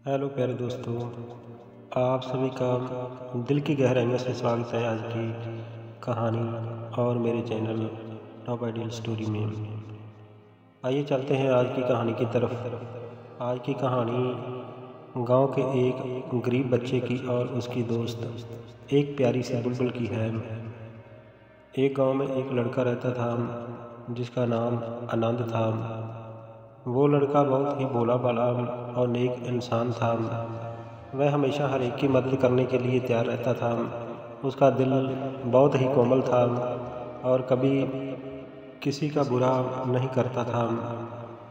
Hello प्यारे दोस्तों, आप सभी का दिल की गहराइयों से स्वागत है आज की कहानी और मेरे चैनल टॉप आइडियल स्टोरी में। आइए चलते हैं आज की कहानी की तरफ। आज की कहानी गांव के एक गरीब बच्चे की और उसकी दोस्त एक प्यारी सी बुलबुल की है। एक गांव में एक लड़का रहता था जिसका नाम आनंद था। वो लड़का बहुत ही भोला भाला और नेक इंसान था। वह हमेशा हर एक की मदद करने के लिए तैयार रहता था। उसका दिल बहुत ही कोमल था और कभी किसी का बुरा नहीं करता था।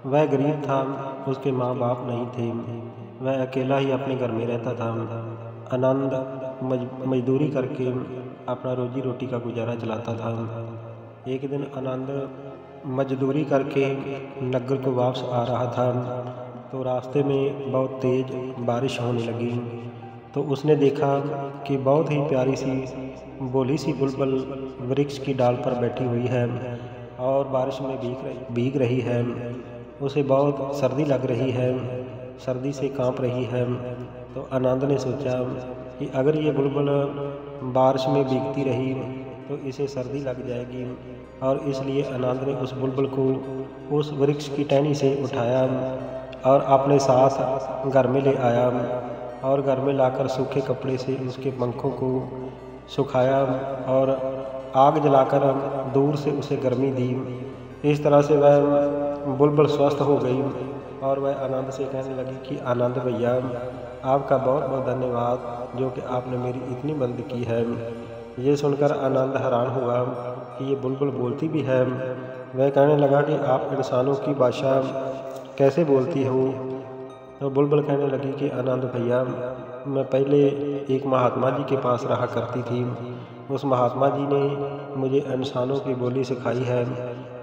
वह गरीब था, उसके माँ बाप नहीं थे। वह अकेला ही अपने घर में रहता था। आनंद मजदूरी करके अपना रोजी रोटी का गुजारा चलाता था। एक दिन आनंद मजदूरी करके नगर को वापस आ रहा था तो रास्ते में बहुत तेज बारिश होने लगी। तो उसने देखा कि बहुत ही प्यारी सी भोली सी बुलबुल वृक्ष की डाल पर बैठी हुई है और बारिश में भीग रही है। उसे बहुत सर्दी लग रही है, सर्दी से कांप रही है। तो आनंद ने सोचा कि अगर ये बुलबुल बारिश में भीगती रही तो इसे सर्दी लग जाएगी, और इसलिए आनंद ने उस बुलबुल को उस वृक्ष की टहनी से उठाया और अपने साथ घर में ले आया और घर में लाकर सूखे कपड़े से उसके पंखों को सुखाया और आग जलाकर दूर से उसे गर्मी दी। इस तरह से वह बुलबुल स्वस्थ हो गई और वह आनंद से कहने लगी कि आनंद भैया, आपका बहुत बहुत धन्यवाद जो कि आपने मेरी इतनी मदद की है। ये सुनकर आनंद हैरान हुआ कि ये बुलबुल बोलती भी है। वह कहने लगा कि आप इंसानों की भाषा कैसे बोलती हो? तो बुलबुल कहने लगी कि आनंद भैया, मैं पहले एक महात्मा जी के पास रहा करती थी। उस महात्मा जी ने मुझे इंसानों की बोली सिखाई है,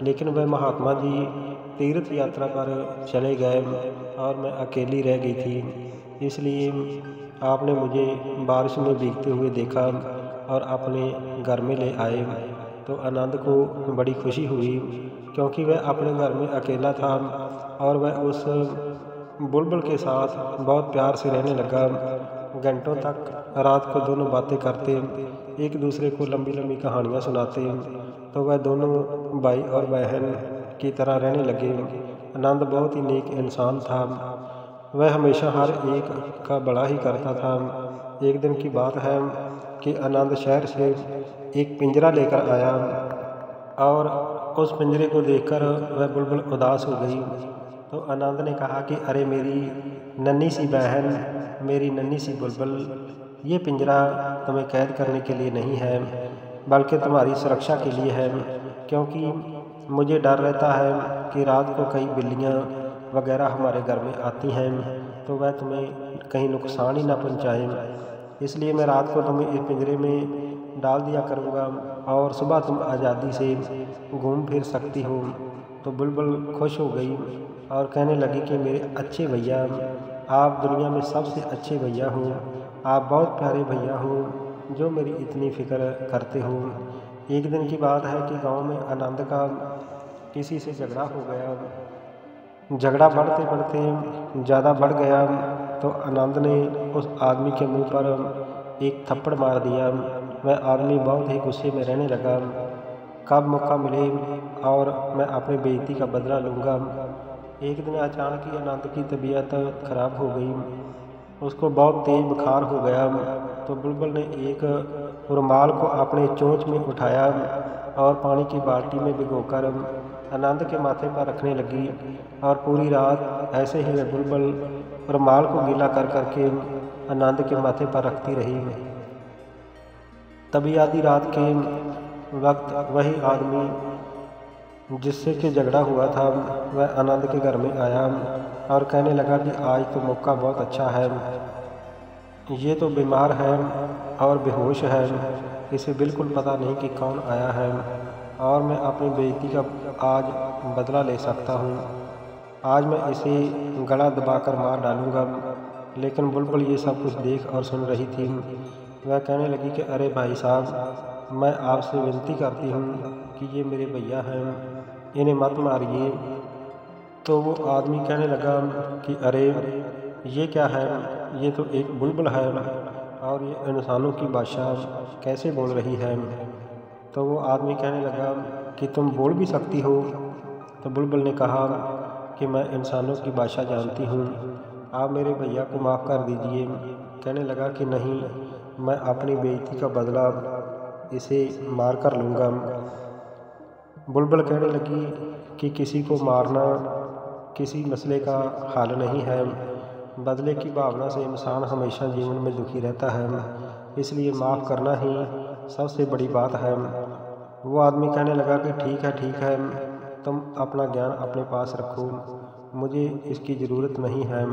लेकिन वह महात्मा जी तीर्थ यात्रा पर चले गए और मैं अकेली रह गई थी। इसलिए आपने मुझे बारिश में भीगते हुए देखा और अपने घर में ले आए। तो आनंद को बड़ी खुशी हुई क्योंकि वह अपने घर में अकेला था और वह उस बुलबुल के साथ बहुत प्यार से रहने लगा। घंटों तक रात को दोनों बातें करते, एक दूसरे को लंबी लंबी कहानियाँ सुनाते। तो वह दोनों भाई और बहन की तरह रहने लगे। आनंद बहुत ही नेक इंसान था। वह हमेशा हर एक का बड़ा ही करता था। एक दिन की बात है कि आनंद शहर से एक पिंजरा लेकर आया और उस पिंजरे को देखकर वह बुलबुल उदास हो गई। तो आनंद ने कहा कि अरे मेरी नन्ही सी बहन, मेरी नन्ही सी बुलबुल, ये पिंजरा तुम्हें कैद करने के लिए नहीं है बल्कि तुम्हारी सुरक्षा के लिए है, क्योंकि मुझे डर रहता है कि रात को कई बिल्लियाँ वगैरह हमारे घर में आती हैं तो वह तुम्हें कहीं नुकसान ही ना पहुँचाएं। इसलिए मैं रात को तुम्हें इस पिंजरे में डाल दिया करूँगा और सुबह तुम आज़ादी से घूम फिर सकती हो। तो बुलबुल खुश हो गई और कहने लगी कि मेरे अच्छे भैया, आप दुनिया में सबसे अच्छे भैया हो। आप बहुत प्यारे भैया हो जो मेरी इतनी फ़िक्र करते हो। एक दिन की बात है कि गांव में आनंद का किसी से झगड़ा हो गया। झगड़ा बढ़ते बढ़ते ज़्यादा बढ़ गया तो आनंद ने उस आदमी के मुंह पर एक थप्पड़ मार दिया। वह आदमी बहुत ही गुस्से में रहने लगा। कब मौका मिले और मैं अपनी बेइज्जती का बदला लूँगा। एक दिन अचानक ही आनंद की तबीयत खराब हो गई। उसको बहुत तेज बुखार हो गया। तो बुलबुल ने एक रुमाल को अपने चोंच में उठाया और पानी की बाल्टी में भिगोकर आनंद के माथे पर रखने लगी और पूरी रात ऐसे ही वह बुलबुल रुमाल को गीला कर करके आनंद के माथे पर रखती रही। तभी आधी रात के वक्त वही आदमी जिससे कि झगड़ा हुआ था वह आनंद के घर में आया और कहने लगा कि आज तो मौका बहुत अच्छा है। ये तो बीमार है और बेहोश है, इसे बिल्कुल पता नहीं कि कौन आया है और मैं अपनी बेइज्जती का आज बदला ले सकता हूँ। आज मैं इसे गला दबाकर मार डालूँगा। लेकिन बुलबुल ये सब कुछ देख और सुन रही थी। वह कहने लगी कि अरे भाई साहब, मैं आपसे विनती करती हूँ कि ये मेरे भैया हैं, इन्हें मत मारिए। तो वो आदमी कहने लगा कि अरे ये क्या है, ये तो एक बुलबुल है और ये इंसानों की भाषा कैसे बोल रही है। तो वो आदमी कहने लगा कि तुम बोल भी सकती हो। तो बुलबुल ने कहा कि मैं इंसानों की भाषा जानती हूँ, आप मेरे भैया को माफ़ कर दीजिए। कहने लगा कि नहीं, मैं अपनी बेइज्जती का बदला इसे मार कर लूँगा। बुलबुल कहने लगी कि किसी को मारना किसी मसले का हल नहीं है, बदले की भावना से इंसान हमेशा जीवन में दुखी रहता है, इसलिए माफ़ करना ही सबसे बड़ी बात है। वो आदमी कहने लगा कि ठीक है, तुम अपना ज्ञान अपने पास रखो, मुझे इसकी ज़रूरत नहीं है।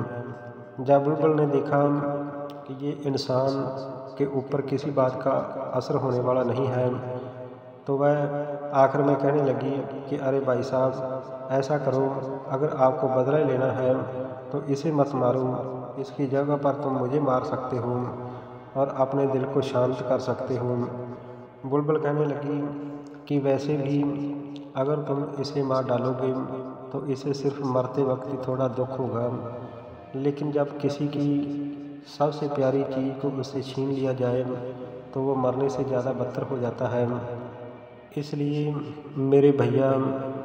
जब बुलबुल ने देखा कि ये इंसान के ऊपर किसी बात का असर होने वाला नहीं है, तो वह आखिर में कहने लगी कि अरे भाई साहब, ऐसा करो, अगर आपको बदला लेना है तो इसे मत मारो, इसकी जगह पर तुम मुझे मार सकते हो और अपने दिल को शांत कर सकते हो। बुलबुल कहने लगी कि वैसे भी अगर तुम इसे मार डालोगे तो इसे सिर्फ मरते वक्त ही थोड़ा दुख होगा, लेकिन जब किसी की सबसे प्यारी चीज़ को उससे छीन लिया जाए तो वो मरने से ज़्यादा बदतर हो जाता है। इसलिए मेरे भैया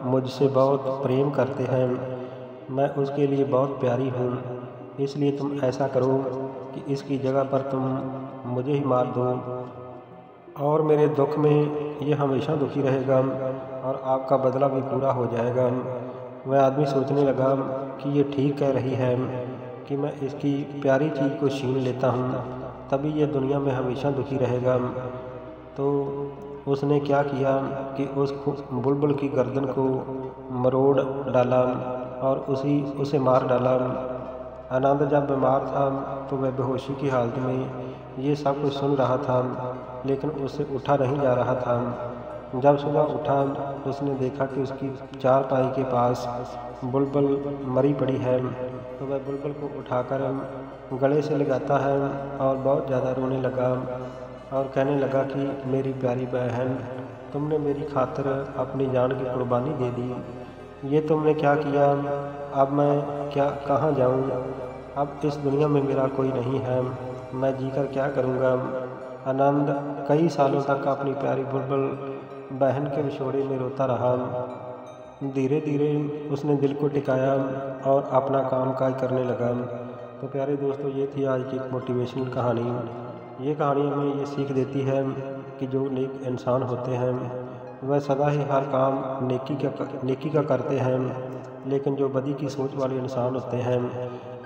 मुझसे बहुत प्रेम करते हैं, मैं उसके लिए बहुत प्यारी हूँ, इसलिए तुम ऐसा करो कि इसकी जगह पर तुम मुझे ही मार दो और मेरे दुख में ये हमेशा दुखी रहेगा और आपका बदला भी पूरा हो जाएगा। वह आदमी सोचने लगा कि ये ठीक कह रही है कि मैं इसकी प्यारी चीज़ को छीन लेता हूँ, तभी ये दुनिया में हमेशा दुखी रहेगा। तो उसने क्या किया कि उस बुलबुल की गर्दन को मरोड़ डाला और उसे मार डाला। आनंद जब बीमार था तो वह बेहोशी की हालत में ये सब कुछ सुन रहा था, लेकिन उससे उठा नहीं जा रहा था। जब सुबह उठा तो उसने देखा कि उसकी चारपाई के पास बुलबुल मरी पड़ी है। तो वह बुलबुल को उठाकर गले से लगाता है और बहुत ज़्यादा रोने लगा और कहने लगा कि मेरी प्यारी बहन, तुमने मेरी खातिर अपनी जान की कुर्बानी दे दी, ये तुमने क्या किया, अब मैं कहाँ जाऊँ, अब इस दुनिया में मेरा कोई नहीं है, मैं जीकर क्या करूँगा। आनंद कई सालों तक अपनी प्यारी बुलबुल बहन के विछोड़े में रोता रहा। धीरे धीरे उसने दिल को टिकाया और अपना काम काज करने लगा। तो प्यारे दोस्तों, ये थी आज की एक मोटिवेशनल कहानी। ये कहानी हमें ये सीख देती है कि जो नेक इंसान होते हैं वह सदा ही हर काम नेकी का करते हैं, लेकिन जो बदी की सोच वाले इंसान होते हैं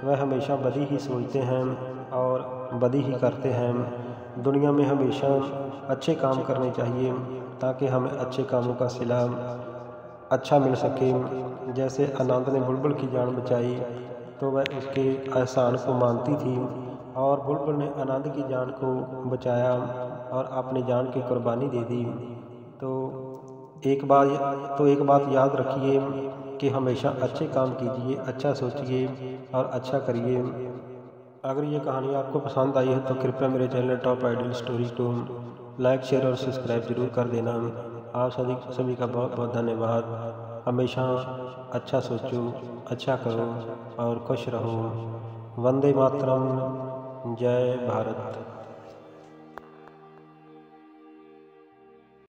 वह हमेशा बदी ही सोचते हैं और बदी ही करते हैं। दुनिया में हमेशा अच्छे काम करने चाहिए ताकि हमें अच्छे कामों का सिला अच्छा मिल सके। जैसे आनंद ने बुलबुल की जान बचाई तो वह उसके एहसान को मानती थी और बुलबुल ने आनंद की जान को बचाया और अपनी जान की कुर्बानी दे दी। तो एक बात याद रखिए कि हमेशा अच्छे काम कीजिए, अच्छा सोचिए और अच्छा करिए। अगर ये कहानी आपको पसंद आई है तो कृपया मेरे चैनल टॉप आइडियल स्टोरी को लाइक, शेयर और सब्सक्राइब जरूर कर देना। आप सभी का बहुत बहुत धन्यवाद। हमेशा अच्छा सोचो, अच्छा करो और खुश रहो। वंदे मातरम। जय भारत।